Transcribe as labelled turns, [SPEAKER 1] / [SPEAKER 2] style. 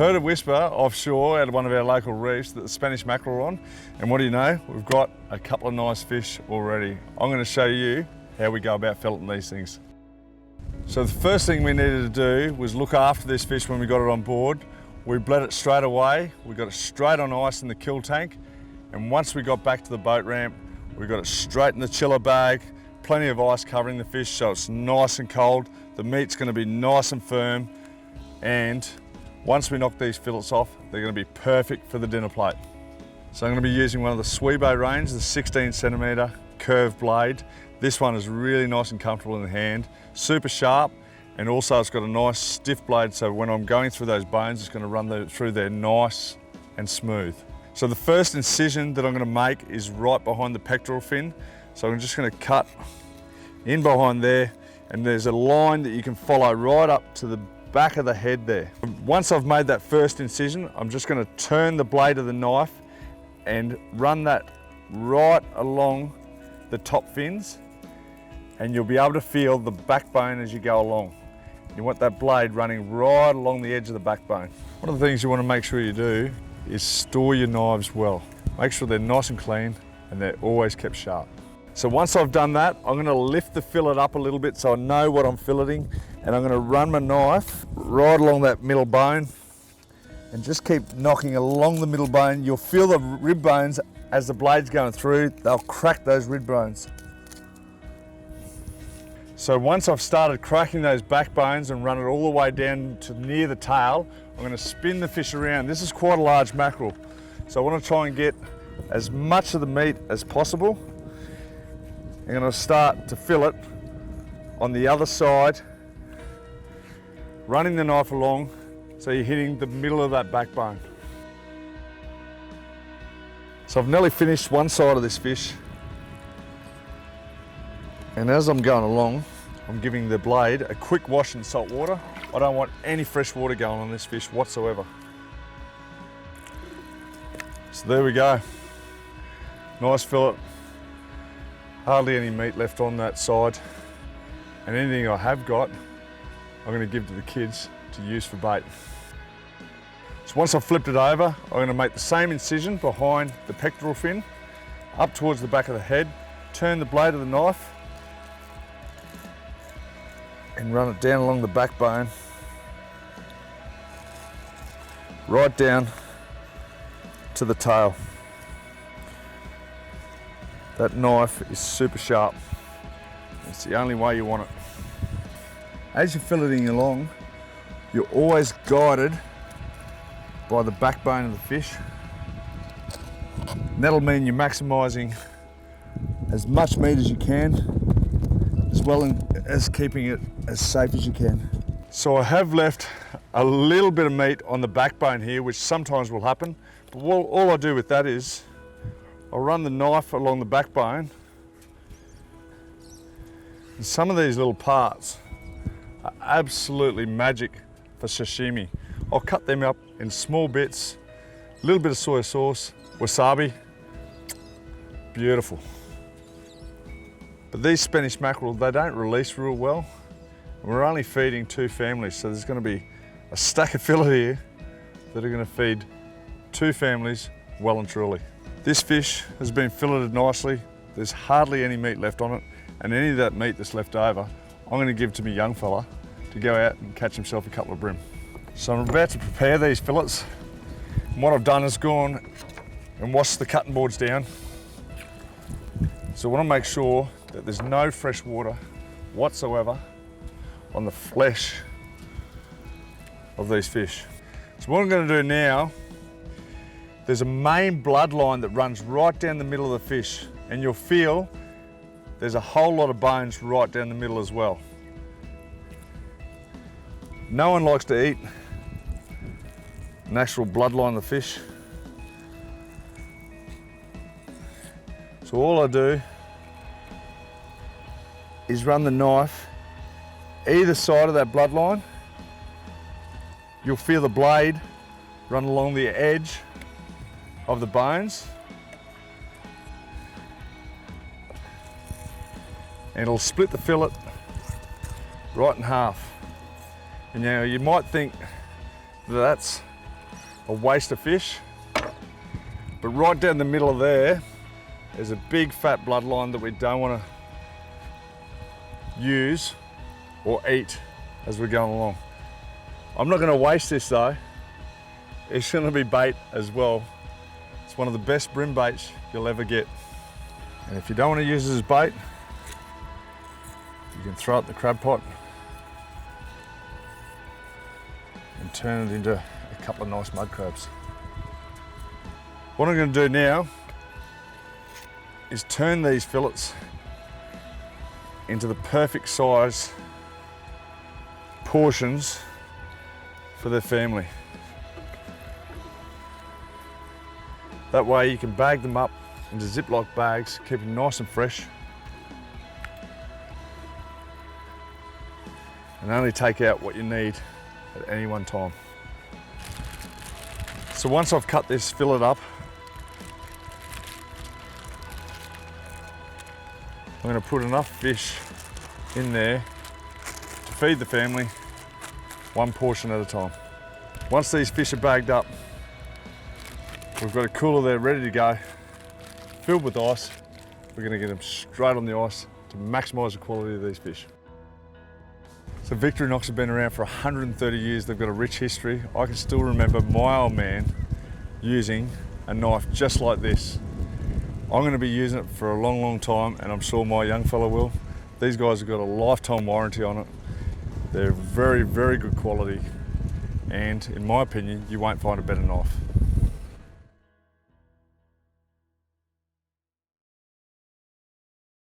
[SPEAKER 1] heard a whisper offshore out of one of our local reefs that the Spanish mackerel are on, and what do you know? We've got a couple of nice fish already. I'm going to show you how we go about filleting these things. So the first thing we needed to do was look after this fish when we got it on board. We bled it straight away, we got it straight on ice in the kill tank, and once we got back to the boat ramp, we got it straight in the chiller bag, plenty of ice covering the fish so it's nice and cold. The meat's going to be nice and firm, and once we knock these fillets off, they're going to be perfect for the dinner plate. So I'm going to be using one of the Swibo range, the 16 centimetre curved blade. This one is really nice and comfortable in the hand, super sharp, and also it's got a nice stiff blade, so when I'm going through those bones, it's going to run through there nice and smooth. So the first incision that I'm going to make is right behind the pectoral fin. So I'm just going to cut in behind there, and there's a line that you can follow right up to the back of the head there. Once I've made that first incision, I'm just going to turn the blade of the knife and run that right along the top fins, and you'll be able to feel the backbone as you go along. You want that blade running right along the edge of the backbone. One of the things you want to make sure you do is store your knives well. Make sure they're nice and clean and they're always kept sharp. So once I've done that, I'm going to lift the fillet up a little bit so I know what I'm filleting, and I'm going to run my knife right along that middle bone and just keep knocking along the middle bone. You'll feel the rib bones as the blade's going through, they'll crack those rib bones. So once I've started cracking those backbones and run it all the way down to near the tail, I'm going to spin the fish around. This is quite a large mackerel, so I want to try and get as much of the meat as possible. I'm going to start to fillet on the other side, running the knife along so you're hitting the middle of that backbone. So I've nearly finished one side of this fish, and as I'm going along, I'm giving the blade a quick wash in salt water. I don't want any fresh water going on this fish whatsoever. So there we go. Nice fillet. Hardly any meat left on that side. And anything I have got, I'm going to give to the kids to use for bait. So once I've flipped it over, I'm going to make the same incision behind the pectoral fin, up towards the back of the head, turn the blade of the knife, and run it down along the backbone, right down to the tail. That knife is super sharp. It's the only way you want it. As you're filleting along, you're always guided by the backbone of the fish. And that'll mean you're maximising as much meat as you can, as well as keeping it as safe as you can. So I have left a little bit of meat on the backbone here, which sometimes will happen, but all I do with that is I'll run the knife along the backbone, and some of these little parts are absolutely magic for sashimi. I'll cut them up in small bits, a little bit of soy sauce, wasabi, beautiful. But these Spanish mackerel, they don't release real well. We're only feeding 2 families, so there's going to be a stack of fillet here that are going to feed 2 families well and truly. This fish has been filleted nicely. There's hardly any meat left on it, and any of that meat that's left over, I'm going to give to my young fella to go out and catch himself a couple of bream. So I'm about to prepare these fillets, and what I've done is gone and washed the cutting boards down. So I want to make sure that there's no fresh water whatsoever on the flesh of these fish. So what I'm going to do now, there's a main bloodline that runs right down the middle of the fish, and you'll feel there's a whole lot of bones right down the middle as well. No one likes to eat an actual bloodline of the fish. So all I do is run the knife either side of that bloodline. You'll feel the blade run along the edge of the bones, and it'll split the fillet right in half. And now you might think that that's a waste of fish. But right down the middle of there is a big fat bloodline that we don't want to use or eat as we're going along. I'm not going to waste this though. It's going to be bait as well. It's one of the best brim baits you'll ever get. And if you don't want to use it as bait, you can throw it in the crab pot and turn it into a couple of nice mud crabs. What I'm going to do now is turn these fillets into the perfect size portions for their family. That way you can bag them up into Ziploc bags, keep them nice and fresh, and only take out what you need at any one time. So once I've cut this fillet up, I'm going to put enough fish in there to feed the family, one portion at a time. Once these fish are bagged up, we've got a cooler there ready to go, filled with ice. We're going to get them straight on the ice to maximise the quality of these fish. So Victorinox have been around for 130 years. They've got a rich history. I can still remember my old man using a knife just like this. I'm going to be using it for a long, long time, and I'm sure my young fella will. These guys have got a lifetime warranty on it. They're very, very good quality, and in my opinion, you won't find a better knife.